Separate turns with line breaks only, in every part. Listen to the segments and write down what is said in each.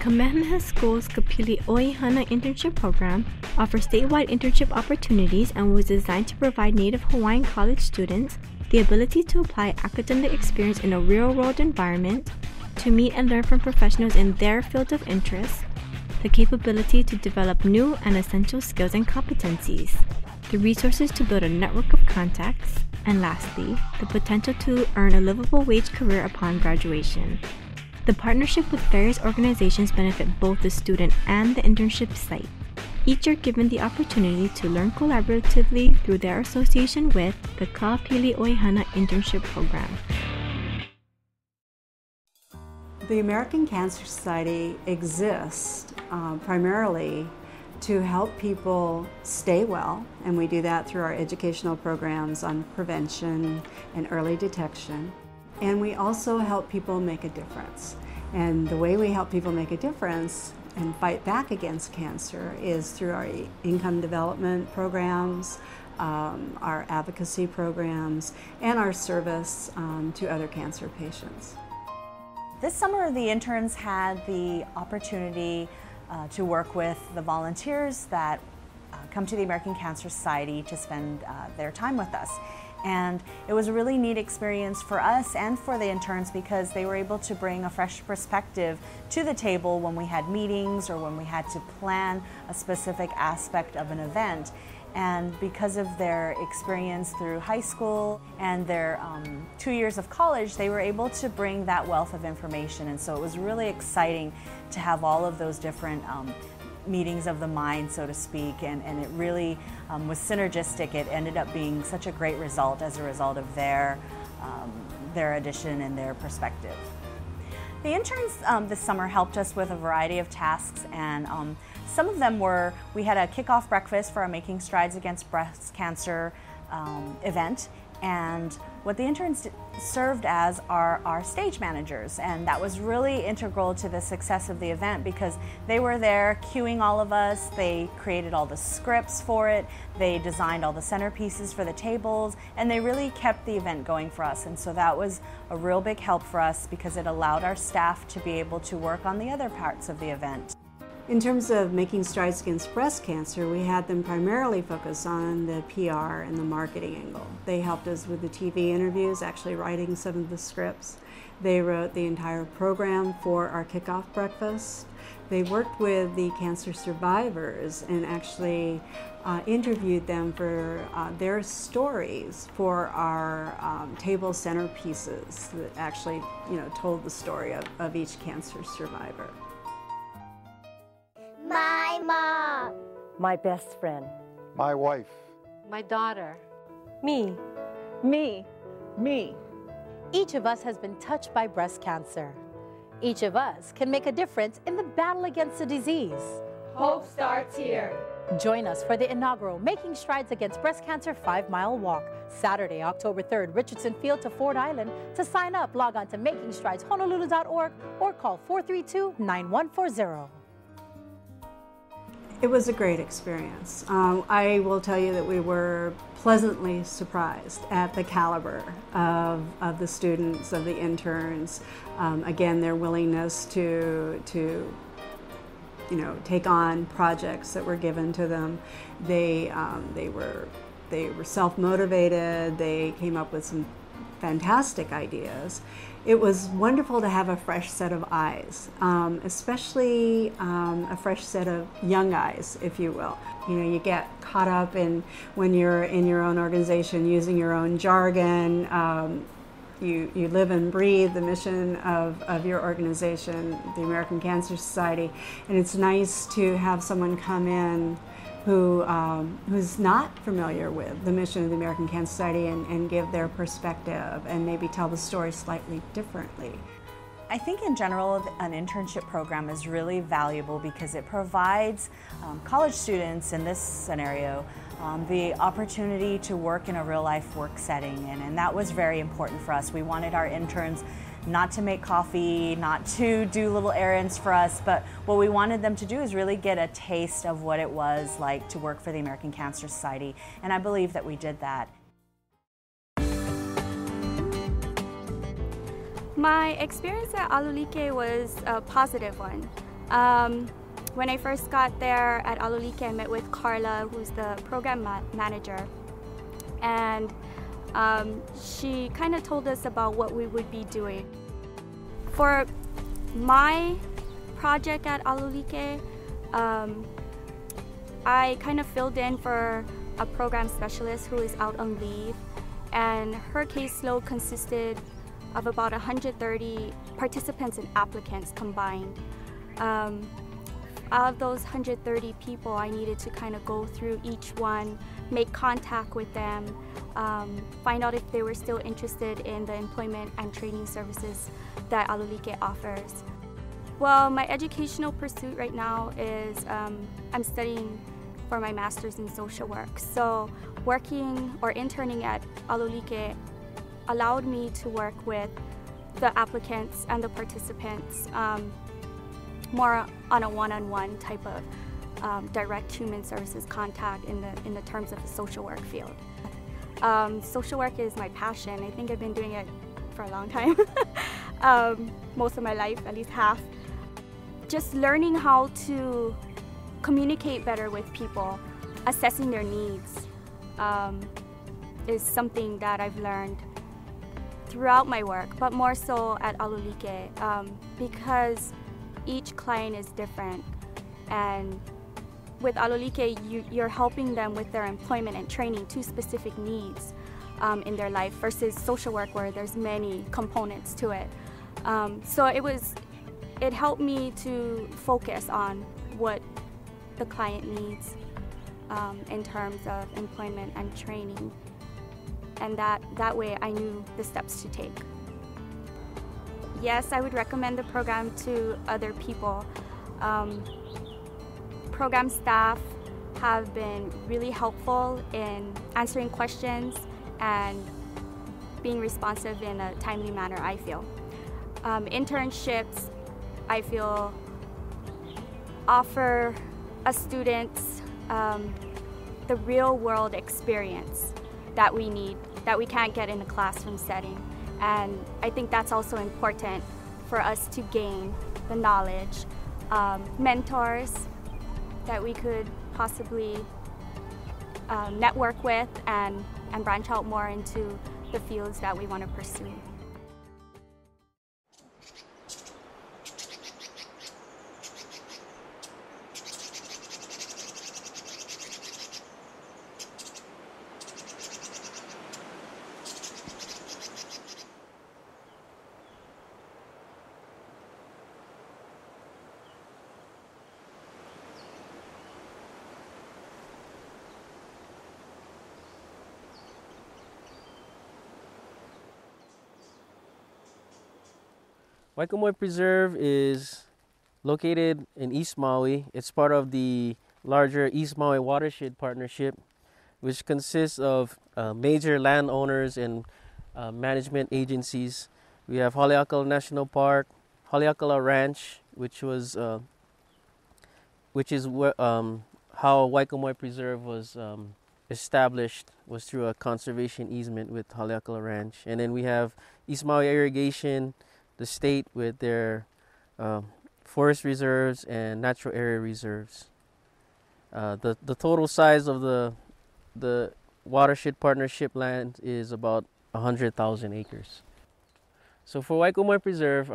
Kamehameha School's Kāpili Oihana Internship Program offers statewide internship opportunities and was designed to provide Native Hawaiian college students the ability to apply academic experience in a real-world environment, to meet and learn from professionals in their field of interest, the capability to develop new and essential skills and competencies, the resources to build a network of contacts, and lastly, the potential to earn a livable wage career upon graduation. The partnership with various organizations benefit both the student and the internship site. Each are given the opportunity to learn collaboratively through their association with the Kāpili Oihana Internship Program.
The American Cancer Society exists primarily to help people stay well, and we do that through our educational programs on prevention and early detection. And we also help people make a difference. And the way we help people make a difference and fight back against cancer is through our income development programs, our advocacy programs, and our service to other cancer patients.
This summer, the interns had the opportunity to work with the volunteers that come to the American Cancer Society to spend their time with us. And it was a really neat experience for us and for the interns because they were able to bring a fresh perspective to the table when we had meetings or when we had to plan a specific aspect of an event. And because of their experience through high school and their 2 years of college, they were able to bring that wealth of information. And so it was really exciting to have all of those different meetings of the mind, so to speak, and it really was synergistic. It ended up being such a great result as a result of their addition and their perspective. The interns this summer helped us with a variety of tasks, and some of them were, we had a kickoff breakfast for our Making Strides Against Breast Cancer event, and what the interns served as are our stage managers, and that was really integral to the success of the event because they were there cueing all of us, they created all the scripts for it, they designed all the centerpieces for the tables, and they really kept the event going for us. And so that was a real big help for us because it allowed our staff to be able to work on the other parts of the event.
In terms of Making Strides Against Breast Cancer, we had them primarily focus on the PR and the marketing angle. They helped us with the TV interviews, actually writing some of the scripts. They wrote the entire program for our kickoff breakfast. They worked with the cancer survivors and actually interviewed them for their stories for our table centerpieces that actually, told the story of each cancer survivor.
My mom.
My best friend.
My wife.
My daughter.
Me.
Me. Me.
Each of us has been touched by breast cancer. Each of us can make a difference in the battle against the disease.
Hope starts here.
Join us for the inaugural Making Strides Against Breast Cancer 5-mile walk, Saturday, October 3rd, Richardson Field to Ford Island. To sign up, log on to makingstrideshonolulu.org or call 432-9140.
It was a great experience. I will tell you that we were pleasantly surprised at the caliber of the students, of the interns. Again, their willingness to take on projects that were given to them. They were self-motivated. They came up with some fantastic ideas. It was wonderful to have a fresh set of eyes, especially a fresh set of young eyes, if you will. You get caught up in, when you're in your own organization, using your own jargon. You live and breathe the mission of your organization, the American Cancer Society, and it's nice to have someone come in who's not familiar with the mission of the American Cancer Society and give their perspective and maybe tell the story slightly differently.
I think in general an internship program is really valuable because it provides college students in this scenario the opportunity to work in a real-life work setting, and that was very important for us. We wanted our interns not to make coffee, not to do little errands for us, but what we wanted them to do is really get a taste of what it was like to work for the American Cancer Society, and I believe that we did that.
My experience at Alulike was a positive one.
When I first got there at Alolike, I met with Carla, who's the program manager, and she kind of told us about what we would be doing. For my project at Alolike, I kind of filled in for a program specialist who is out on leave, and her caseload consisted of about 130 participants and applicants combined. Out of those 130 people, I needed to kind of go through each one, make contact with them, find out if they were still interested in the employment and training services that Alolike offers. Well, my educational pursuit right now is I'm studying for my master's in social work. So working or interning at Alolike allowed me to work with the applicants and the participants more on a one-on-one type of direct human services contact in the terms of the social work field. Social work is my passion. I think I've been doing it for a long time, most of my life, at least half. Just learning how to communicate better with people, assessing their needs, is something that I've learned throughout my work, but more so at Alolike, because each client is different, and with Alolike, you're helping them with their employment and training to specific needs in their life versus social work where there's many components to it. So it helped me to focus on what the client needs in terms of employment and training, and that way I knew the steps to take. Yes, I would recommend the program to other people. Program staff have been really helpful in answering questions and being responsive in a timely manner, I feel. Internships, I feel, offer students the real world experience that we need, that we can't get in a classroom setting. And I think that's also important for us to gain the knowledge. Mentors that we could possibly network with and branch out more into the fields that we want to pursue.
Waikumoi Preserve is located in East Maui. It's part of the larger East Maui Watershed Partnership, which consists of major landowners and management agencies. We have Haleakala National Park, Haleakala Ranch, which is how Waikumoi Preserve was established, was through a conservation easement with Haleakala Ranch. And then we have East Maui Irrigation, the state with their forest reserves and natural area reserves. The total size of the watershed partnership land is about 100,000 acres. So for Waikumoi Preserve,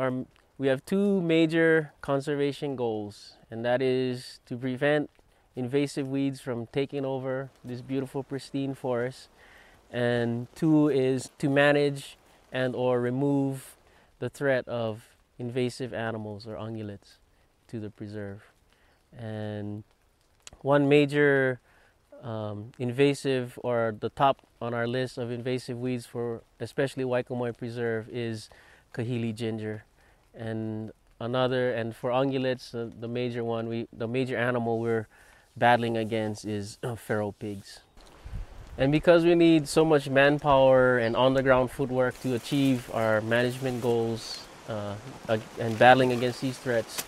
we have two major conservation goals, and that is to prevent invasive weeds from taking over this beautiful pristine forest, and two is to manage and or remove the threat of invasive animals or ungulates to the preserve. And one major invasive, or the top on our list of invasive weeds for especially Waikumoi Preserve, is kahili ginger. And another, and for ungulates, the major animal we're battling against is feral pigs. And because we need so much manpower and on-the-ground footwork to achieve our management goals and battling against these threats,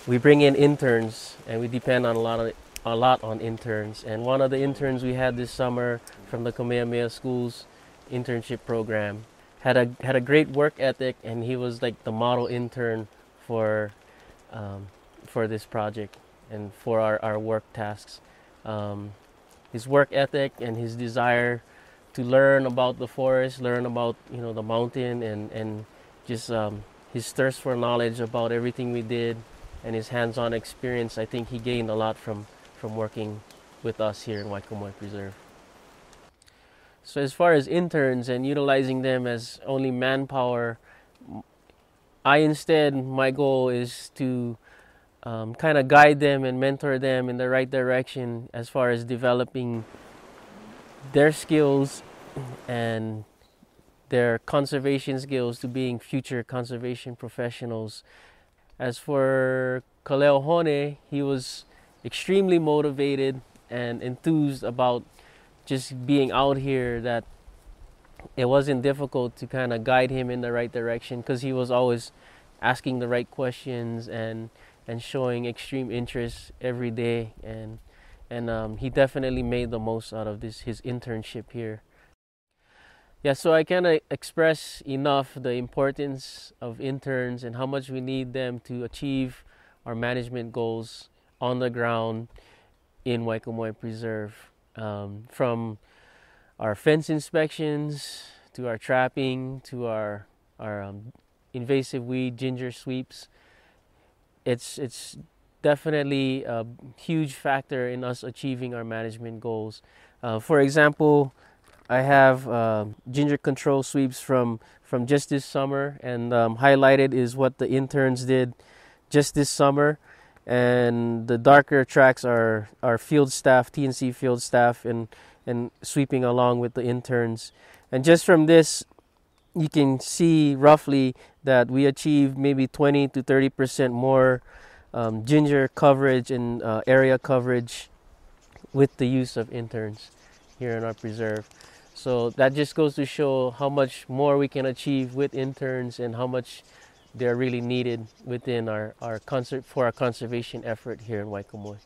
we bring in interns, and we depend on a lot on interns. And one of the interns we had this summer from the Kamehameha School's internship program had a great work ethic, and he was like the model intern for for this project and for our work tasks. His work ethic and his desire to learn about the forest, learn about the mountain, and just his thirst for knowledge about everything we did, and his hands-on experience. I think he gained a lot from working with us here in Waikomoi Preserve. So as far as interns and utilizing them as only manpower, my goal is to kind of guide them and mentor them in the right direction as far as developing their skills and their conservation skills to being future conservation professionals. As for Kaleohone, he was extremely motivated and enthused about just being out here, that it wasn't difficult to kind of guide him in the right direction because he was always asking the right questions and showing extreme interest every day, and he definitely made the most out of his internship here. Yeah, so I cannot express enough the importance of interns and how much we need them to achieve our management goals on the ground in Waikomoi Preserve. From our fence inspections to our trapping to our invasive weed ginger sweeps, it's definitely a huge factor in us achieving our management goals. For example, I have ginger control sweeps from just this summer, and highlighted is what the interns did just this summer. And the darker tracks are our field staff, TNC field staff, and sweeping along with the interns. And just from this, you can see roughly that we achieved maybe 20 to 30% more ginger coverage and area coverage with the use of interns here in our preserve. So that just goes to show how much more we can achieve with interns and how much they're really needed within our conservation effort here in Waikomoi.